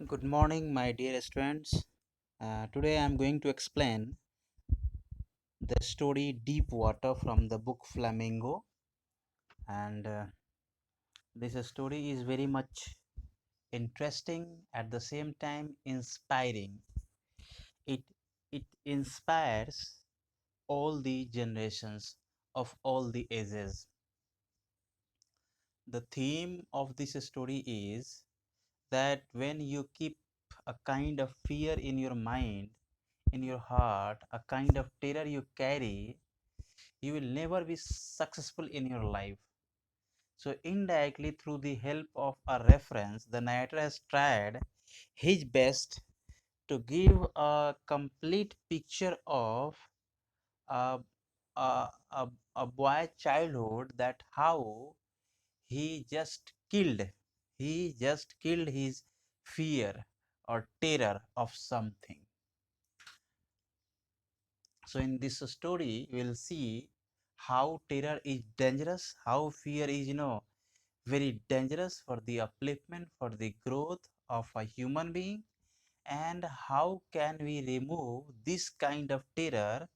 Good morning, my dear students. Today I am going to explain the story Deep Water from the book Flamingo, and this story is very much interesting at the same time inspiring. It it inspires all the generations of all the ages. The theme of this story is that when you keep a kind of fear in your mind, in your heart, a kind of terror you carry, you will never be successful in your life. So, indirectly, through the help of a reference, the narrator has tried his best to give a complete picture of a, a, a, a boy childhood, that how he just killed his fear or terror of something. So in this story we will see how terror is dangerous, how fear is very dangerous for the upliftment, for the growth of a human being, and how can we remove this kind of terror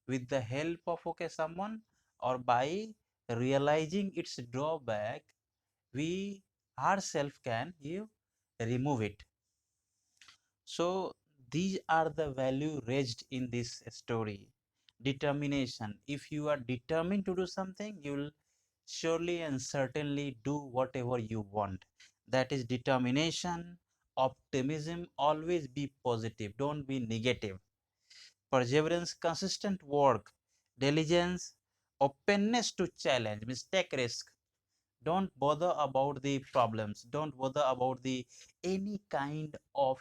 with the help of someone, or by realizing its drawback we ourselves can you remove it. So these are the value raised in this story. Determination. If you are determined to do something, you will surely and certainly do whatever you want. That is determination. Optimism. Always be positive. Don't be negative. Perseverance, consistent work. Diligence, openness to challenge, means take risk. Don't bother about the problems, don't bother about the any kind of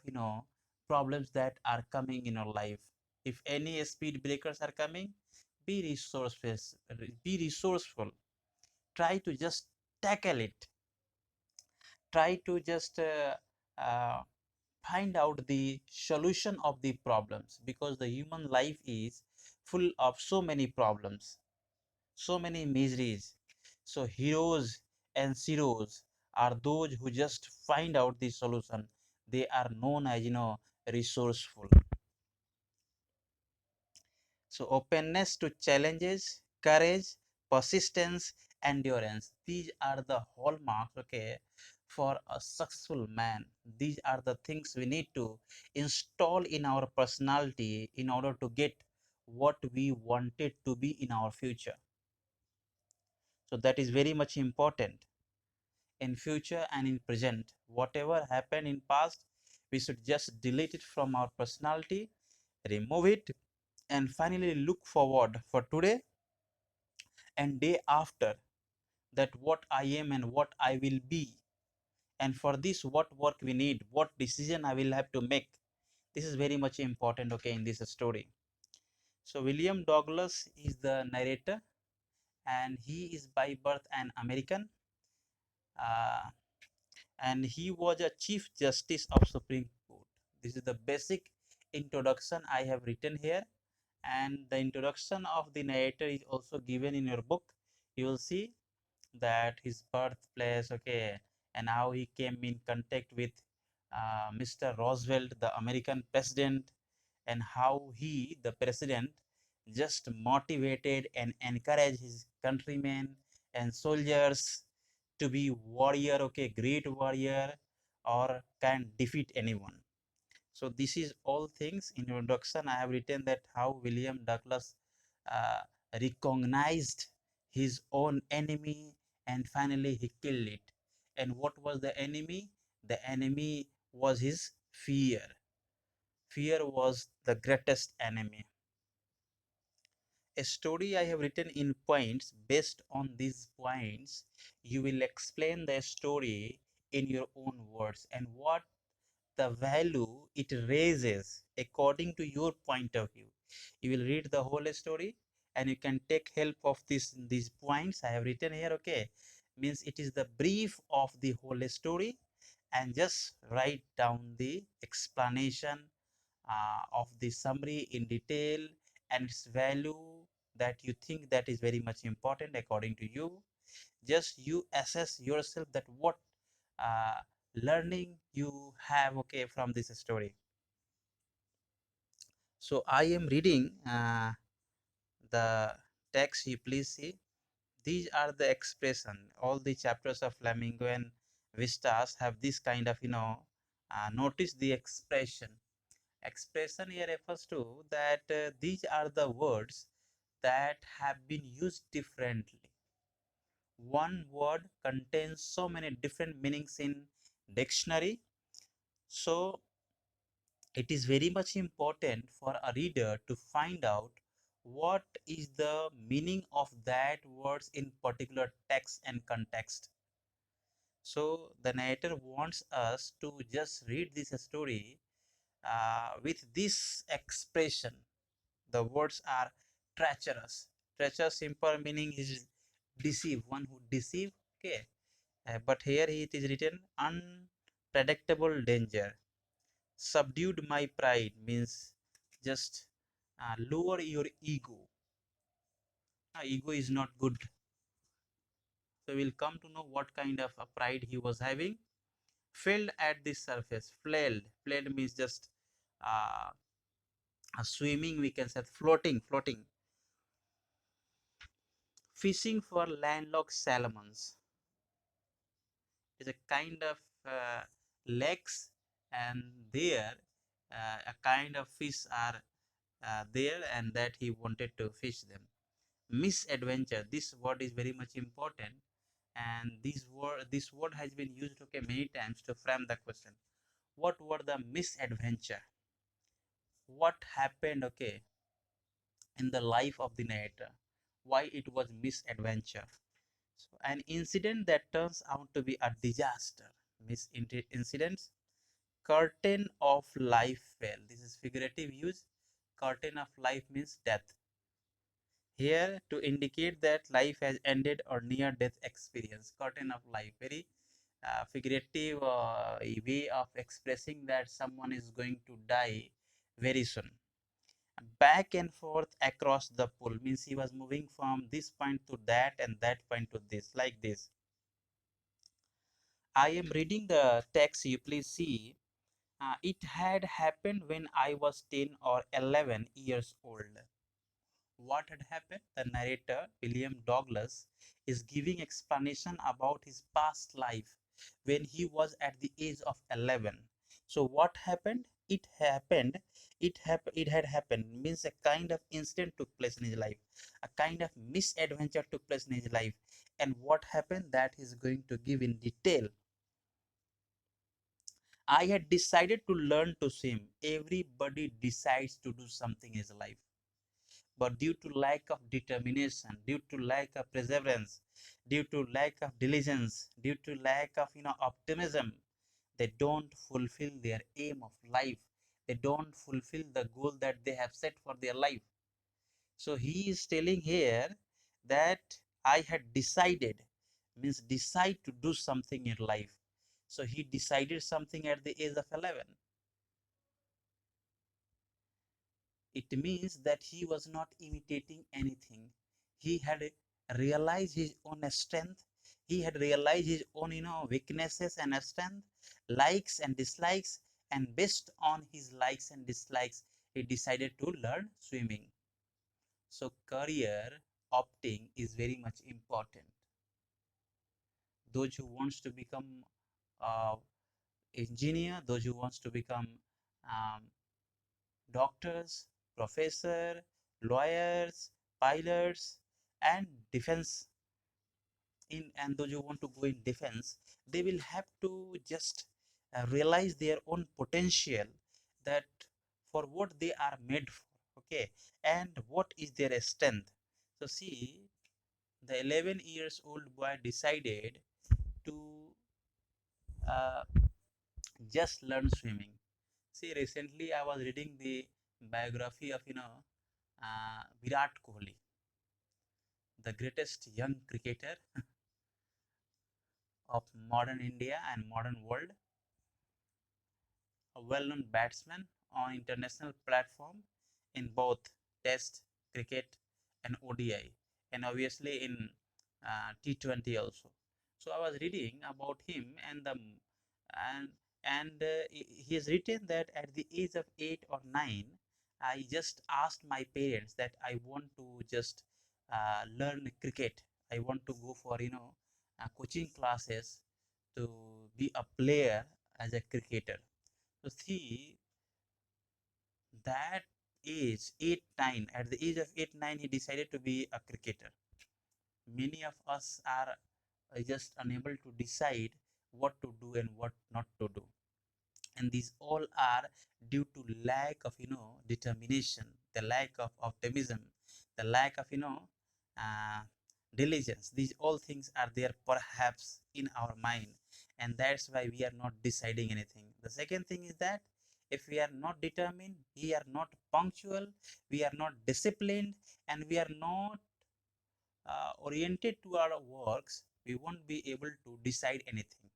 problems that are coming in your life. If any speed breakers are coming, be resourceful, try to just tackle it, try to just uh, find out the solution of the problems, because the human life is full of so many problems, so many miseries. So heroes and zeros are those who just find out the solution. They are known as resourceful. So openness to challenges, courage, persistence, endurance. These are the hallmarks, for a successful man. These are the things we need to install in our personality in order to get what we wanted to be in our future. So that is very much important in future and in present. Whatever happened in past, we should just delete it from our personality, remove it, and finally look forward for today and day after, that what I am and what I will be, and for this what work we need, what decision I will have to make. This is very much important, in this story. So William Douglas is the narrator, and he is by birth an American. uh, and he was a Chief Justice of Supreme Court. This is the basic introduction I have written here, and the introduction of the narrator is also given in your book. You will see that his birthplace, and how he came in contact with Mr. Roosevelt, the American president, and how he, the president, just motivated and encouraged his countrymen and soldiers to be warrior, great warrior, or can defeat anyone. So this is all things in introduction. I have written that how William Douglas uh, recognized his own enemy, and finally he killed it. And what was the enemy? The enemy was his fear. Fear was the greatest enemy. A story I have written in points. Based on these points, you will explain the story in your own words, and what the value it raises according to your point of view. You will read the whole story, and you can take help of these points I have written here. Means it is the brief of the whole story, and just write down the explanation of the summary in detail, and its value that you think that is very much important according to you. Just you assess yourself that what uh, learning you have, okay, from this story. So I am reading the text. You please see. These are the expression. All the chapters of Flamingo and Vistas have this kind of, notice the expression. Expression here refers to that these are the words that have been used differently. One word contains so many different meanings in dictionary. So it is very much important for a reader to find out what is the meaning of that words in particular text and context. So the narrator wants us to just read this story with this expression. The words are treacherous. Treacherous simple meaning is deceive, one who deceive. Okay, but here it is written unpredictable danger. Subdued my pride means just lower your ego. Ego is not good. So we'll come to know what kind of a pride he was having. Failed at the surface. Flailed. Flailed means just uh, swimming. We can say floating. Floating. Fishing for landlocked salmons is a kind of lakes, and there a kind of fish are there, and that he wanted to fish them. Misadventure, this word is very much important, and this word has been used, okay, many times to frame the question. What were the misadventure? What happened, okay, in the life of the narrator? Why it was misadventure? So an incident that turns out to be a disaster. Incidents. Curtain of life fell. This is figurative use. Curtain of life means death. Here to indicate that life has ended or near death experience. Curtain of life. Very figurative way of expressing that someone is going to die very soon. Back and forth across the pool means he was moving from this point to that and that point to this, like this. I am reading the text, you please see. It had happened when I was 10 or 11 years old. What had happened? The narrator, William Douglas, is giving explanation about his past life when he was at the age of 11. So what happened? It had happened means a kind of incident took place in his life. A kind of misadventure took place in his life. And what happened, that he's going to give in detail. I had decided to learn to swim. Everybody decides to do something in his life. But due to lack of determination, due to lack of perseverance, due to lack of diligence, due to lack of optimism, they don't fulfill their aim of life. They don't fulfill the goal that they have set for their life. So he is telling here that I had decided, means decide to do something in life. So he decided something at the age of 11. It means that he was not imitating anything. He had realized his own strength. He had realized his own, weaknesses and strength, likes and dislikes, and based on his likes and dislikes, he decided to learn swimming. So career opting is very much important. Those who wants to become uh, engineer, those who wants to become um, doctors, professor, lawyers, pilots, and defense and those who want to go in defense, they will have to just realize their own potential, that for what they are made for, okay, and what is their strength. So see, the 11 years old boy decided to uh, just learn swimming. See, recently I was reading the biography of Virat Kohli, the greatest young cricketer of modern India and modern world, a well-known batsman on international platform in both Test cricket and ODI, and obviously in T20 also. So I was reading about him and the and he has written that at the age of 8 or 9, I just asked my parents that I want to just learn cricket. I want to go for coaching classes to be a player as a cricketer. So see, that age 8 9, at the age of 8 9, he decided to be a cricketer. Many of us are just unable to decide what to do and what not to do, and these all are due to lack of determination, the lack of optimism, the lack of uh, diligence. These all things are there perhaps in our mind, and that's why we are not deciding anything. The second thing is that if we are not determined, we are not punctual, we are not disciplined, and we are not oriented to our works, we won't be able to decide anything.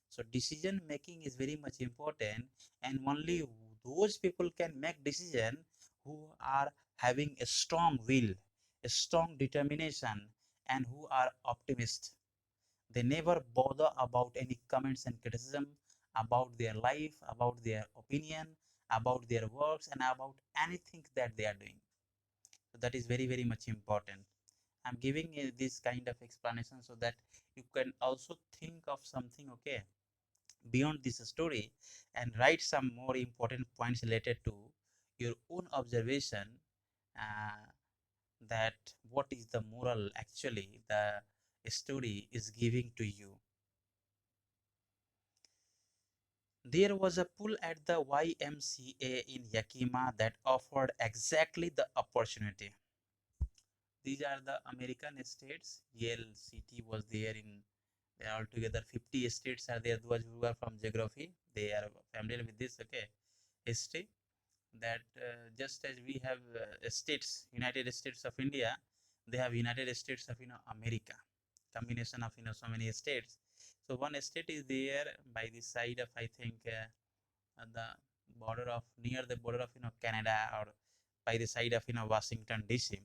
So decision making is very much important, and only those people can make decision who are having a strong will, a strong determination, and who are optimists. They never bother about any comments and criticism about their life, about their opinion, about their works, and about anything that they are doing. So that is very, very much important. I'm giving this kind of explanation so that you can also think of something, okay, beyond this story, and write some more important points related to your own observation, uh, that what is the moral actually the story is giving to you. There was a pool at the YMCA in Yakima that offered exactly the opportunity. These are the American states. Yale City was there in, there are altogether 50 states are there. Those who are from geography, they are familiar with this, okay, history. That just as we have states, United States of India, they have United States of America, combination of so many states. So one state is there by the side of, I think, the border of, near the border of Canada, or by the side of Washington DC.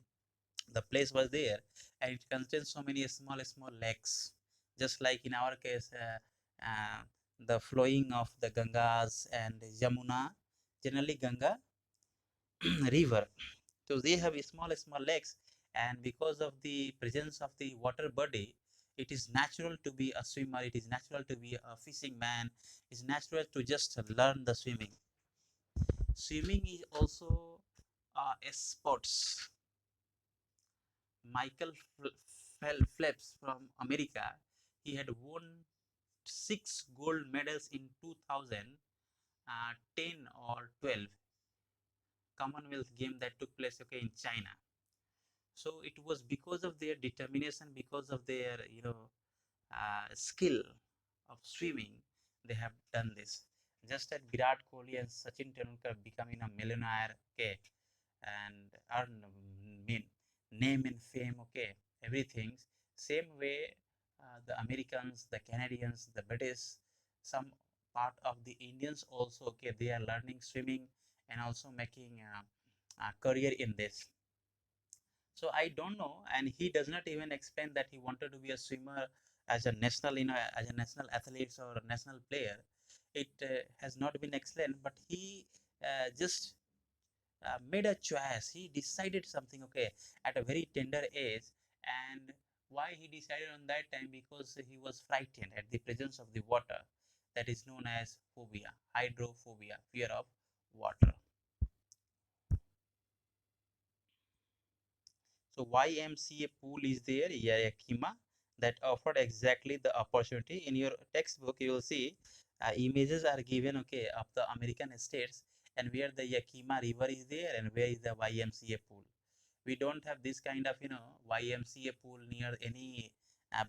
The place was there, and it contains so many small lakes, just like in our case, the flowing of the Gangas and Yamuna, generally Ganga river. So they have small lakes, and because of the presence of the water body, it is natural to be a swimmer, it is natural to be a fishing man, it's natural to just learn the swimming. Swimming is also a sports. Michael Phelps from America, he had won 6 gold medals in 2010 or 12 Commonwealth game that took place, okay, in China. So it was because of their determination, because of their skill of swimming, they have done this. Just as Virat Kohli and Sachin Tendulkar becoming a millionaire, okay, and earn mean name and fame, okay, everything. Same way, the Americans, the Canadians, the British, some part of the Indians also, okay, they are learning swimming and also making a career in this. So I don't know, and he does not even explain that he wanted to be a swimmer as a national, as a national athlete or a national player. It has not been explained, but he just made a choice. He decided something, okay, at a very tender age. And why he decided on that time? Because he was frightened at the presence of the water, that is known as phobia, hydrophobia, fear of water. So YMCA pool is there, Yakima, that offered exactly the opportunity. In your textbook, you will see images are given, okay, of the American states, and where the Yakima River is there and where is the YMCA pool. We don't have this kind of YMCA pool near any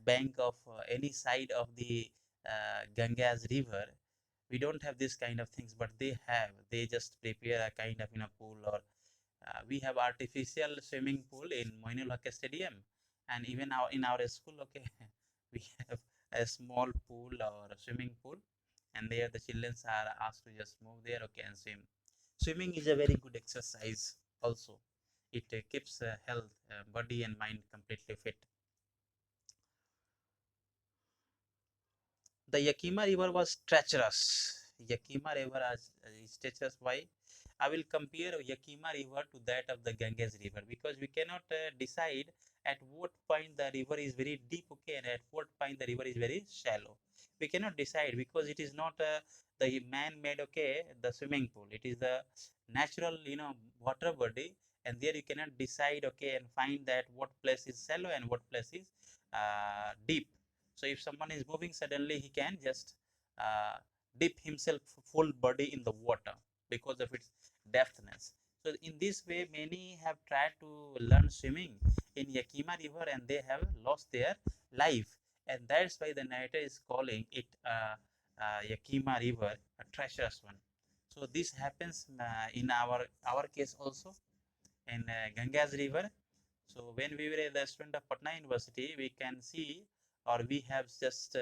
bank of any side of the Ganges River. We don't have this kind of things, but they have. They just prepare a kind of pool, or we have artificial swimming pool in Moinul Haque Stadium, and even in our school, okay, we have a small pool or a swimming pool, and there the children are asked to just move there, okay, and swim. Swimming is a very good exercise. Also, it keeps health, body and mind completely fit. The Yakima River was treacherous. Yakima River is treacherous. Why? I will compare Yakima River to that of the Ganges River, because we cannot decide at what point the river is very deep, okay, and at what point the river is very shallow. We cannot decide because it is not the man-made, okay, the swimming pool. It is the natural, water body, and there you cannot decide, okay, and find that what place is shallow and what place is deep. So if someone is moving, suddenly he can just uh, dip himself full body in the water because of its depthness. So in this way, many have tried to learn swimming in Yakima River and they have lost their life. And that's why the narrator is calling it Yakima River a treacherous one. So this happens in our case also in Ganges River. So when we were the student of Patna University, we can see, or we have just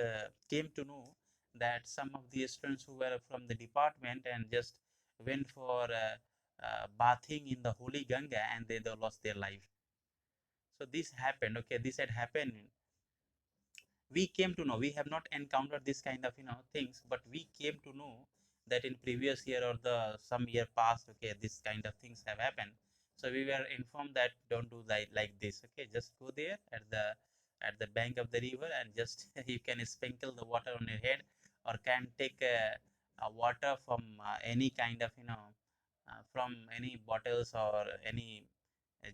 came to know that some of the students who were from the department and just went for bathing in the holy Ganga, and they lost their life. So this happened. Okay, this had happened. We came to know, we have not encountered this kind of things, but we came to know that in previous year or the some year past, okay, this kind of things have happened. So we were informed that don't do like this, okay, just go there at the bank of the river and just you can sprinkle the water on your head, or can take water from any kind of from any bottles or any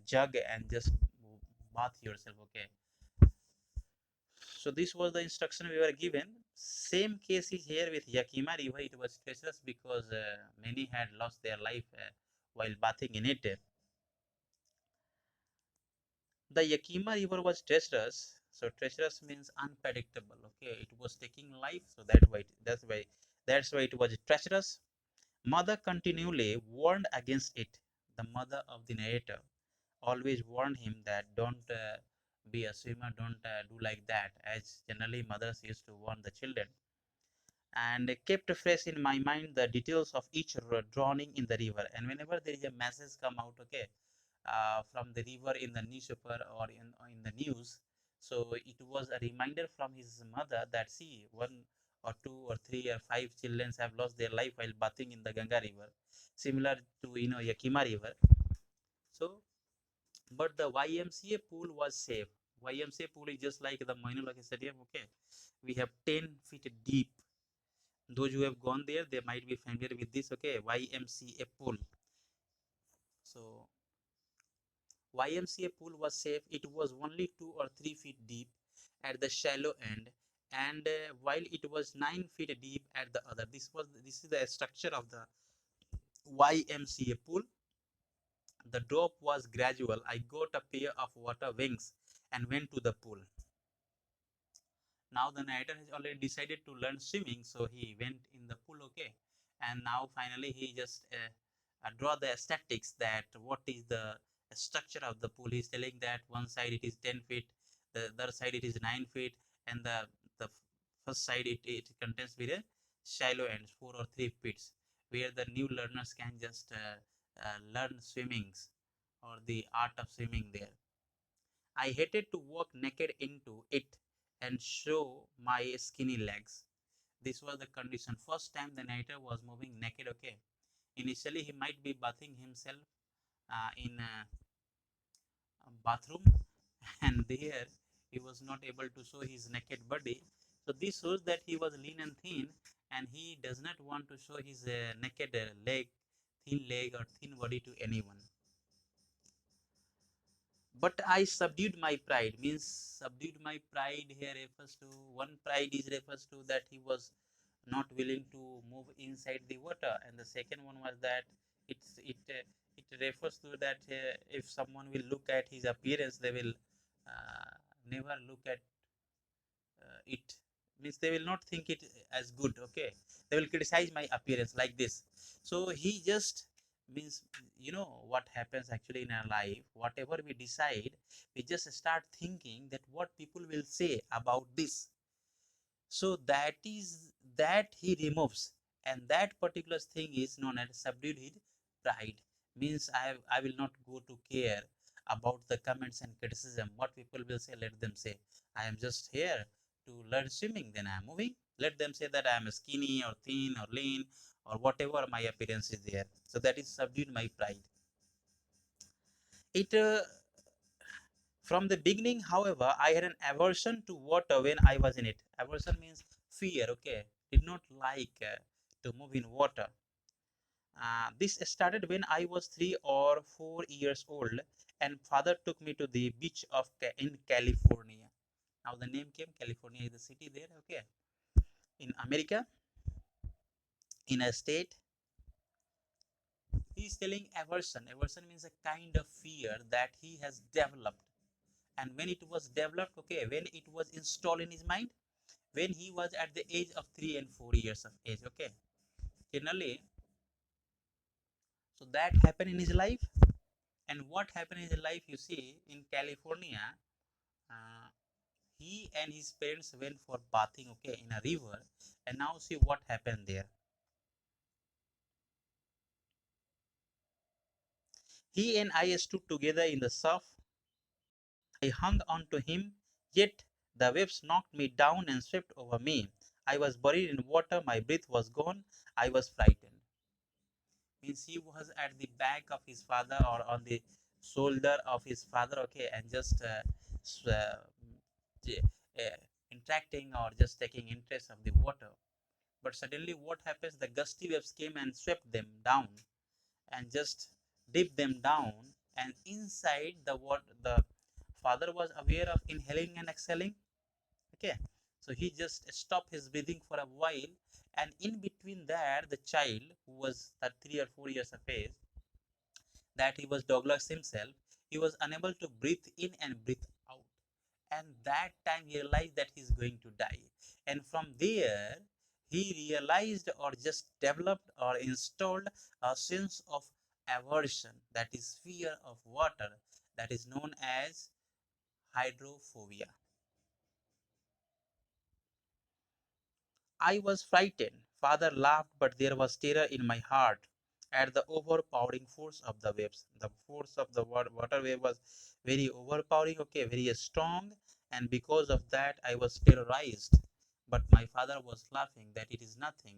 jug and just bath yourself, okay. So this was the instruction we were given. Same case is here with Yakima River. It was treacherous because many had lost their life while bathing in it. The Yakima River was treacherous. So treacherous means unpredictable. Okay, it was taking life. So that's why it was treacherous. Mother continually warned against it. The mother of the narrator always warned him that don't be a swimmer, don't do like that, as generally mothers used to warn the children, and kept fresh in my mind the details of each drowning in the river. And whenever there is a message come out, okay, from the river in the newspaper or in the news, so it was a reminder from his mother that see, one or two or three or five children have lost their life while bathing in the Ganga River, similar to Yakima River. So but the YMCA pool was safe. YMCA pool is just like the Moinulaki Stadium. Okay, we have 10 feet deep. Those who have gone there, they might be familiar with this. Okay, YMCA pool. So YMCA pool was safe. It was only 2 or 3 feet deep at the shallow end, and while it was 9 feet deep at the other. This is the structure of the YMCA pool. The drop was gradual. I got a pair of water wings and went to the pool. Now the narrator has already decided to learn swimming, so he went in the pool, okay, and now finally he just draw the statics that what is the structure of the pool. He's telling that one side it is 10 feet, the other side it is 9 feet, and the first side it contains with a shallow ends 4 or 3 feet, where the new learners can just learn swimmings or the art of swimming there. I hated to walk naked into it and show my skinny legs. This was the condition. First time the narrator was moving naked, okay. Initially, he might be bathing himself in a bathroom, and there he was not able to show his naked body. So this shows that he was lean and thin, and he does not want to show his naked thin leg or thin body to anyone. But I subdued my pride. Means subdued my pride here refers to, one pride is refers to that he was not willing to move inside the water, and the second one was that it refers to that if someone will look at his appearance, they will never look at it, means they will not think it as good, okay, they will criticize my appearance like this. So he just means, what happens actually in our life, whatever we decide, we just start thinking that what people will say about this. So that he removes, and that particular thing is known as subdued his pride. Means I will not go to care about the comments and criticism. What people will say, let them say. I am just here to learn swimming, then I am moving. Let them say that I am skinny or thin or lean or whatever my appearance is there. So that is subdued my pride. It From the beginning, however, I had an aversion to water when I was in it. Aversion means fear. Okay, did not like to move in water. This started when I was 3 or 4 years old, and father took me to the beach of in California. Now the name came. California is the city there. Okay, in America, in a state. He is telling aversion. Aversion means a kind of fear that he has developed. And when it was developed, okay, when it was installed in his mind, when he was at the age of 3 and 4 years of age, okay. Generally, so that happened in his life. And what happened in his life, you see, in California, uh, he and his parents went for bathing, okay, in a river. And now see what happened there. He and I stood together in the surf. I hung on to him, yet the waves knocked me down and swept over me. I was buried in water, my breath was gone, I was frightened. Means he was at the back of his father or on the shoulder of his father, okay, and just uh, interacting or just taking interest of the water. But suddenly, what happens? The gusty waves came and swept them down and just dipped them down. And inside the water, the father was aware of inhaling and exhaling. Okay, so he just stopped his breathing for a while, and in between that, the child who was at 3 or 4 years of age, that he was Douglas himself, he was unable to breathe in and breathe out. And that time he realized that he's going to die. And from there, he realized or just developed or installed a sense of aversion, that is fear of water, that is known as hydrophobia. I was frightened. Father laughed, but there was terror in my heart at the overpowering force of the waves. The force of the water wave was very overpowering, okay, very strong, and because of that, I was terrorized. But my father was laughing that it is nothing.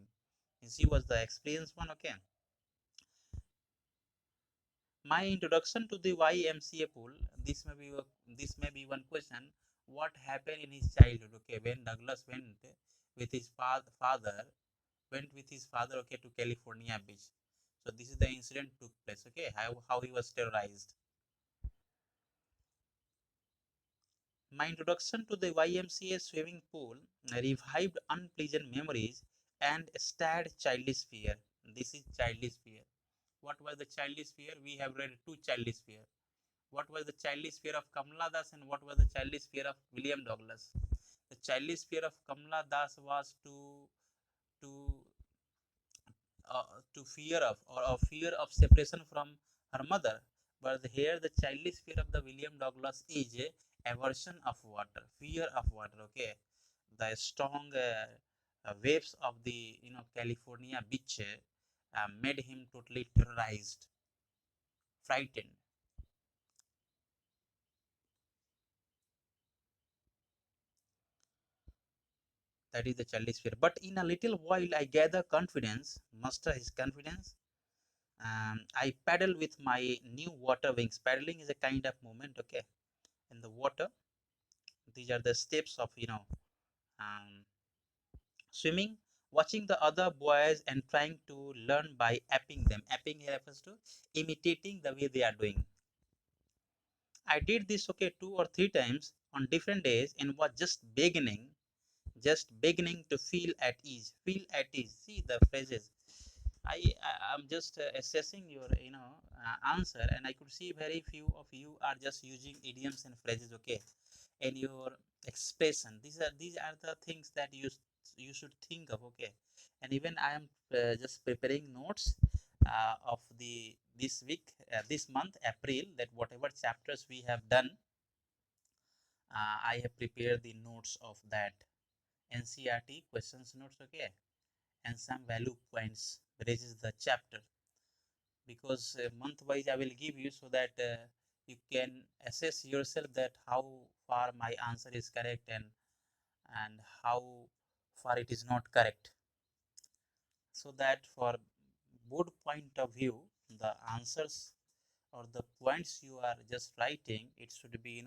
He was the experienced one, okay. My introduction to the YMCA pool. This may be one question. What happened in his childhood? Okay, when Douglas with his father went with his father, okay, to California beach. So this is the incident took place, okay, how he was terrorized. My introduction to the YMCA swimming pool revived unpleasant memories and stirred childish fear. This is childish fear. What was the childish fear? We have read two childish fear. What was the childish fear of Kamala Das and what was the childish fear of William Douglas? The childish fear of Kamala Das was to to fear of or fear of separation from her mother. But here the childish fear of the William Douglas is a aversion of water, fear of water. Okay, the strong waves of the California beach made him totally terrorized, frightened. That is the childish fear. But in a little while, I gather confidence, muster his confidence. I paddle with my new water wings. Paddling is a kind of movement, okay, in the water. These are the steps of um, swimming, watching the other boys and trying to learn by apping them. Apping refers to imitating the way they are doing. I did this, okay, 2 or 3 times on different days and was just beginning to feel at ease. Feel at ease. See the phrases. I'm just assessing your answer, and I could see very few of you are just using idioms and phrases, okay, in your expression. These are the things that you should think of, okay. And even I am just preparing notes of the this week, this month, April, that whatever chapters we have done, I have prepared the notes of that NCRT questions notes, okay, and some value points raises the chapter, because month wise I will give you so that you can assess yourself that how far my answer is correct and how for it is not correct. So that for board point of view, the answers or the points you are just writing, it should be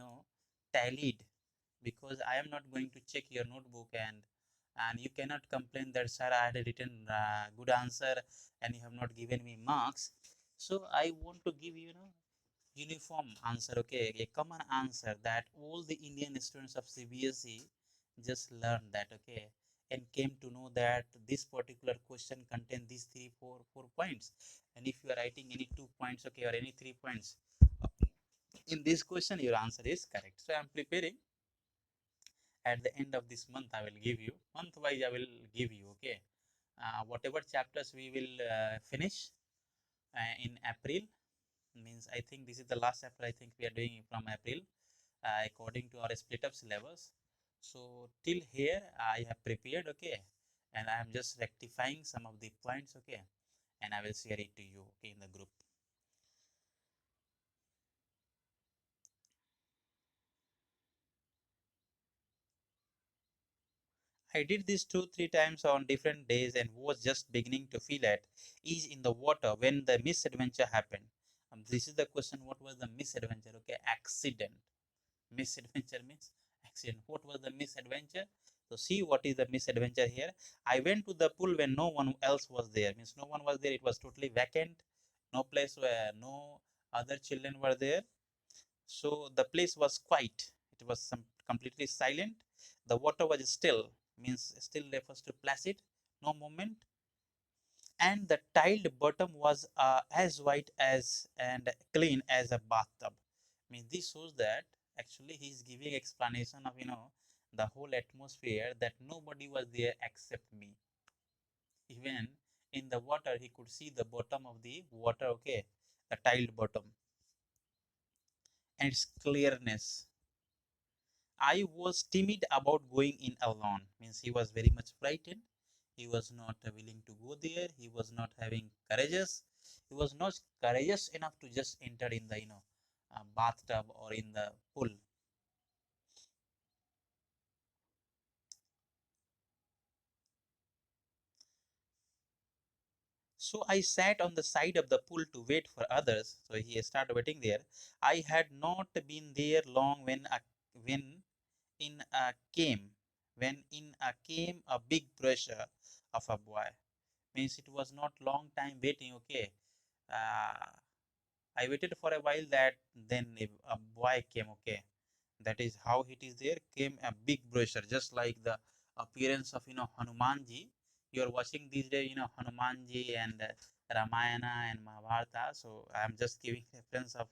tallied, because I am not going to check your notebook, and you cannot complain that sir I had written good answer and you have not given me marks. So I want to give uniform answer, okay, a common answer that all the Indian students of CBSE just learned that, okay, and came to know that this particular question contain these four points. And if you are writing any 2 points, okay, or any 3 points in this question, your answer is correct. So I am preparing. At the end of this month, I will give you month wise. I will give you, okay, whatever chapters we will finish in April. Means I think this is the last chapter. I think we are doing from April, according to our split up syllabus. So till here I have prepared, okay, and I am just rectifying some of the points, okay, and I will share it to you, okay, in the group. I did this 2-3 times on different days and was just beginning to feel at ease in the water when the misadventure happened. This is the question: what was the misadventure? Okay, accident. Misadventure means accident. What was the misadventure? So see what is the misadventure here. I went to the pool when no one else was there. Means no one was there. It was totally vacant. No place where no other children were there. So the place was quiet. It was completely silent. The water was still, means still refers to placid, no movement, and the tiled bottom was as white as and clean as a bathtub. Means this shows that actually he is giving explanation of the whole atmosphere, that nobody was there except me. Even in the water, he could see the bottom of the water. Okay, the tiled bottom and its clearness. I was timid about going in alone. Means he was very much frightened. He was not willing to go there. He was not having courageous. He was not courageous enough to just enter in the bathtub or in the pool. So I sat on the side of the pool to wait for others. So he started waiting there. I had not been there long when in came when in came a big pressure of a boy. Means it was not long time waiting, okay. uh, I waited for a while, that then a boy came, okay. That is how it is. There came a big brochure, just like the appearance of Hanumanji. You are watching these days, Hanumanji and Ramayana and Mahabharata. So I am just giving reference of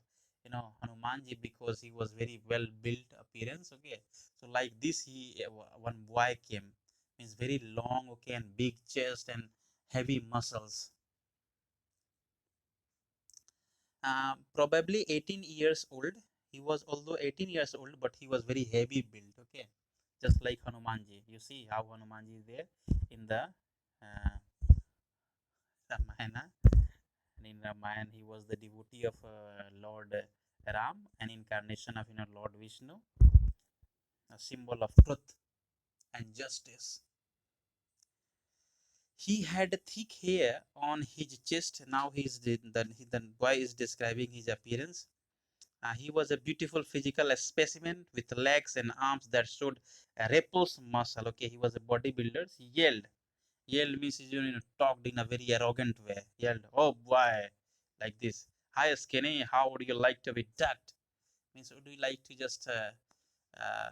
Hanumanji, because he was very well built appearance, okay. So like this, he one boy came, means very long, okay, and big chest and heavy muscles. Probably 18 years old. He was although 18 years old, but he was very heavy built. Okay, just like Hanumanji. You see how Hanumanji is there in the Ramayana. And in Ramayana, he was the devotee of Lord Ram, an incarnation of Lord Vishnu, a symbol of truth and justice. He had thick hair on his chest. Now the boy is describing his appearance. He was a beautiful physical specimen with legs and arms that showed a repulse muscle. Okay, he was a bodybuilder. He yelled. Yelled means he talked in a very arrogant way. Yelled, "Oh boy," like this. "Hi, skinny. How would you like to be ducked?" Means, would you like to just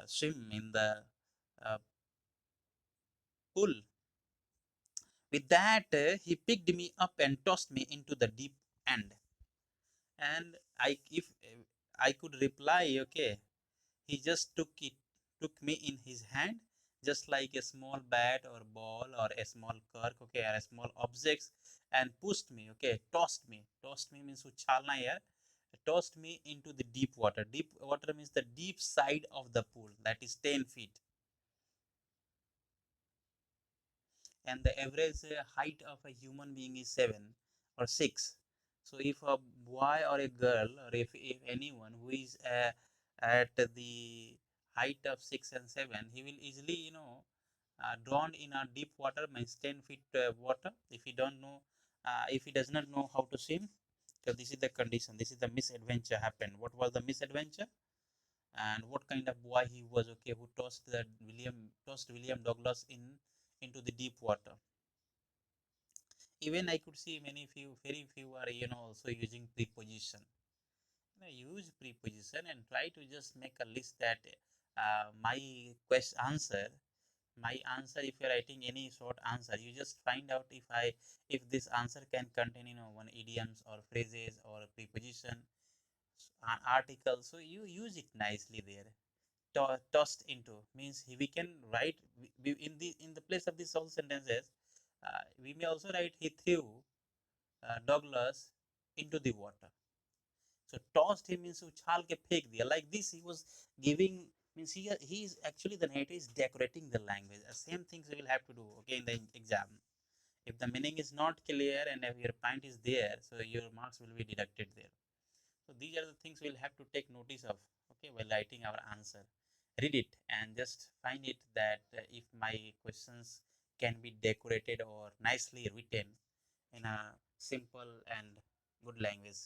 swim in the uh, pool? With that, he picked me up and tossed me into the deep end. And if I could reply, okay, he just took me in his hand, just like a small bat or ball or a small cork, okay, or a small objects, and pushed me, okay, tossed me. Tossed me means uchalna here. Tossed me into the deep water. Deep water means the deep side of the pool, that is 10 feet. And the average height of a human being is 7 or 6. So if a boy or a girl, or if anyone who is at the height of 6 and 7, he will easily drawn in a deep water means 10 feet water. If he don't know, if he does not know how to swim, so this is the condition. This is the misadventure happened. What was the misadventure? And what kind of boy he was? Okay, who tossed William Douglas into the deep water. Even I could see very few are also using preposition. Use preposition and try to just make a list that my quest answer my answer, if you're writing any short answer, you just find out if this answer can contain one idioms or phrases or preposition, an article, so you use it nicely there. Tossed into means we can write in the place of these whole sentences, we may also write he threw Douglas into the water. So tossed him means उछाल के फेंक दिया. Like this, he was giving means he is actually the narrator is decorating the language. The same things we will have to do okay in the exam. If the meaning is not clear and if your point is there, so your marks will be deducted there. So these are the things we'll have to take notice of okay while writing our answer. Read it and just find it that if my questions can be decorated or nicely written in a simple and good language.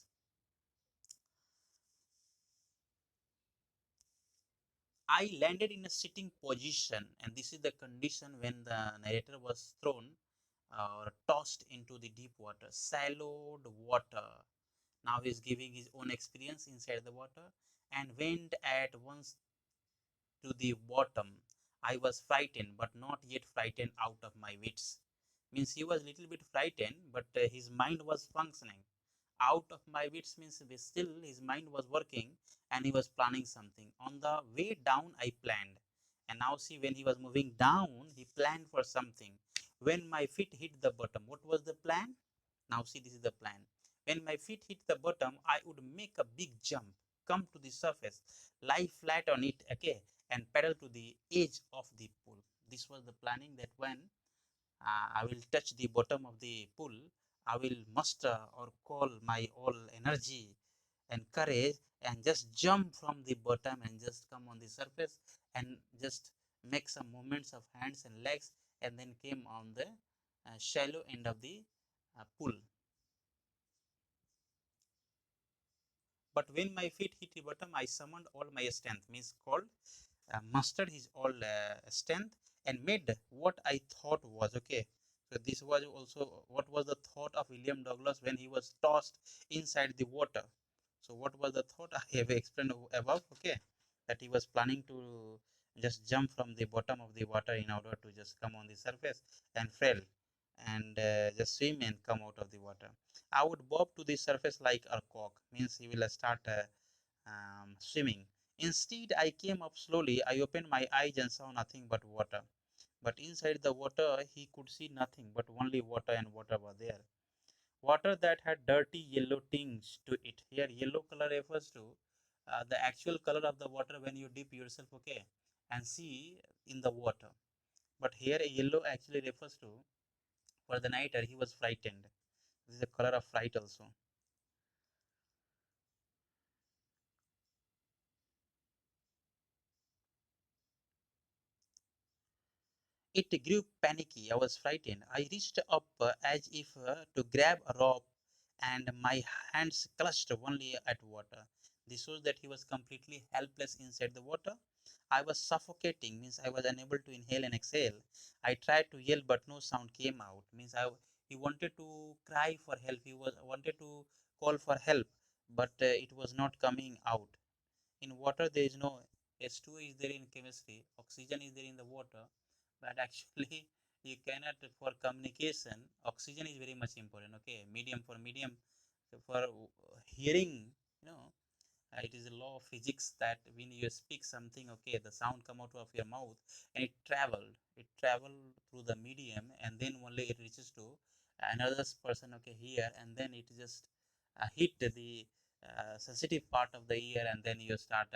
I landed in a sitting position, and this is the condition when the narrator was thrown or tossed into the deep water, shallowed water. Now he's giving his own experience inside the water and went at once to the bottom. I was frightened, but not yet frightened out of my wits. Means he was a little bit frightened, but his mind was functioning. Out of my wits means still his mind was working and he was planning something. On the way down, I planned. And now see, when he was moving down, he planned for something. When my feet hit the bottom, what was the plan? Now see, this is the plan. When my feet hit the bottom, I would make a big jump, come to the surface, lie flat on it, okay, and paddle to the edge of the pool. This was the planning that when I will touch the bottom of the pool, I will muster or call my all energy and courage and just jump from the bottom and just come on the surface and just make some movements of hands and legs and then came on the shallow end of the pool. But when my feet hit the bottom, I summoned all my strength, means called mustered his all strength and made what I thought was okay. So this was also what was the thought of William Douglas when he was tossed inside the water. So what was the thought I have explained above? Okay, that he was planning to just jump from the bottom of the water in order to just come on the surface and fell and just swim and come out of the water. I would bob to the surface like a cock, means he will start swimming. Instead, I came up slowly. I opened my eyes and saw nothing but water. But inside the water, he could see nothing but only water, and water was there. Water that had dirty yellow tinge to it. Here, yellow color refers to the actual color of the water when you dip yourself, okay, and see in the water. But here, a yellow actually refers to for the nighter, he was frightened. This is the color of fright also. It grew panicky. I was frightened. I reached up as if to grab a rope, and my hands clutched only at water. This shows that he was completely helpless inside the water. I was suffocating, means I was unable to inhale and exhale. I tried to yell, but no sound came out. Means he wanted to cry for help. He was wanted to call for help, but it was not coming out. In water, there is no H2 is there in chemistry, oxygen is there in the water, but actually you cannot for communication. Oxygen is very much important. Okay, medium for hearing. You know, it is a law of physics that when you speak something, okay, the sound come out of your mouth and it traveled through the medium and then only it reaches to another person, okay, here, and then it just hit the sensitive part of the ear and then you start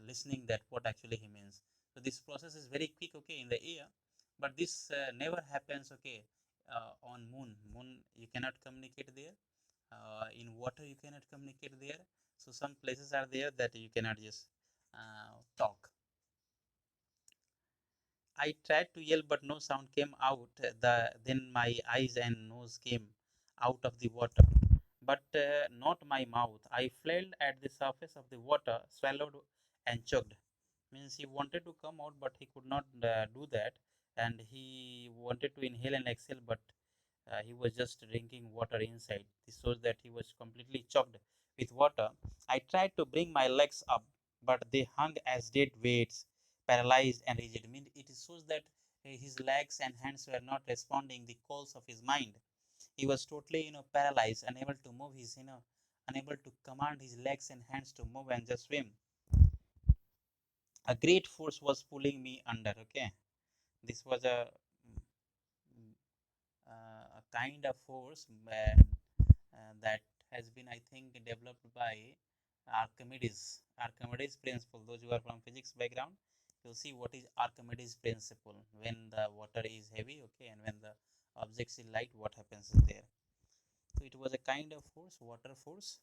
listening that what actually he means. So this process is very quick, okay, in the ear, but this never happens, okay, on moon you cannot communicate there, in water you cannot communicate there. So some places are there that you cannot just talk. I tried to yell, but no sound came out. Then my eyes and nose came out of the water, but not my mouth. I flailed at the surface of the water, swallowed and choked. Means he wanted to come out, but he could not do that, and he wanted to inhale and exhale, but he was just drinking water inside. This shows that he was completely choked with water. I tried to bring my legs up, but they hung as dead weights, paralyzed and rigid. I mean, it shows that his legs and hands were not responding the calls of his mind. He was totally, paralyzed, unable to move his, unable to command his legs and hands to move and just swim. A great force was pulling me under. Okay, this was a kind of force that has been, I think, developed by Archimedes. Archimedes principle. Those who are from physics background, you'll see what is Archimedes principle. When the water is heavy, okay, and when the objects is light, what happens there? So it was a kind of force, water force.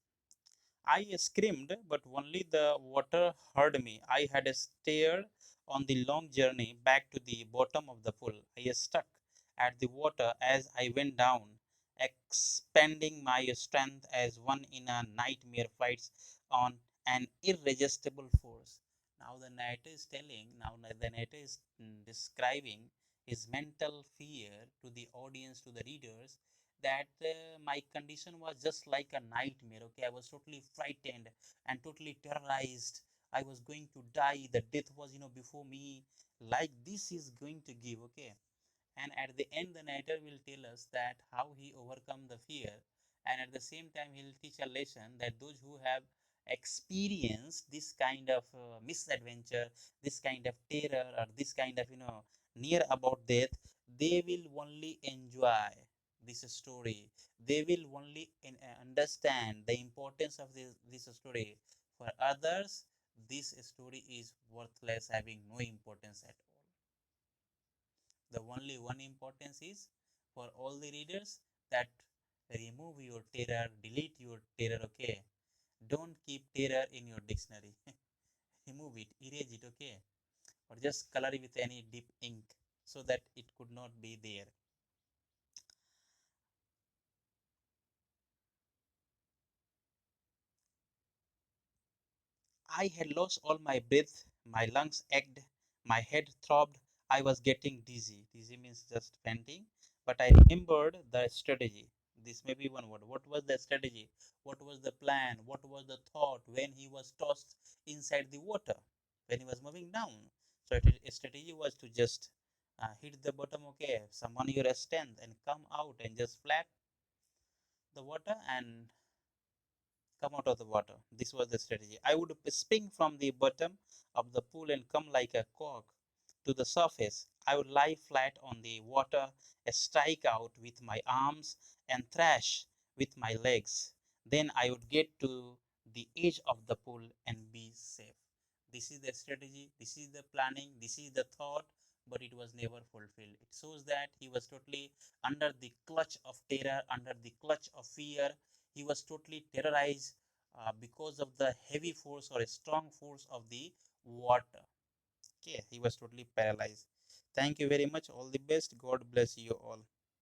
I screamed, but only the water heard me. I had stared on the long journey back to the bottom of the pool. I stuck at the water as I went down, expending my strength as one in a nightmare fights on an irresistible force. Now the narrator is telling, now the narrator is describing his mental fear to the audience, to the readers, that my condition was just like a nightmare. Okay, I was totally frightened and totally terrorized. I was going to die. The death was, before me. Like this is going to give. Okay, and at the end the narrator will tell us that how he overcome the fear, and at the same time he'll teach a lesson that those who have experienced this kind of misadventure, this kind of terror, or this kind of near about death, they will only enjoy this story. They will only understand the importance of this story. For others, this story is worthless, having no importance at all. The only one importance is for all the readers that remove your terror, delete your terror, okay? Don't keep terror in your dictionary. Remove it, erase it, okay? Or just color it with any deep ink so that it could not be there. I had lost all my breath, my lungs ached, my head throbbed, I was getting dizzy. Dizzy means just fainting. But I remembered the strategy. This may be one word. What was the strategy? What was the plan? What was the thought when he was tossed inside the water? When he was moving down? So strategy was to just hit the bottom, okay, summon your strength and come out and just flap the water and come out of the water. This was the strategy. I would spring from the bottom of the pool and come like a cork to the surface. I would lie flat on the water, strike out with my arms, and thrash with my legs. Then I would get to the edge of the pool and be safe. This is the strategy, this is the planning, this is the thought, but it was never fulfilled. It shows that he was totally under the clutch of terror, under the clutch of fear. He was totally terrorized because of the heavy force or a strong force of the water. Okay, he was totally paralyzed. Thank you very much. All the best. God bless you all.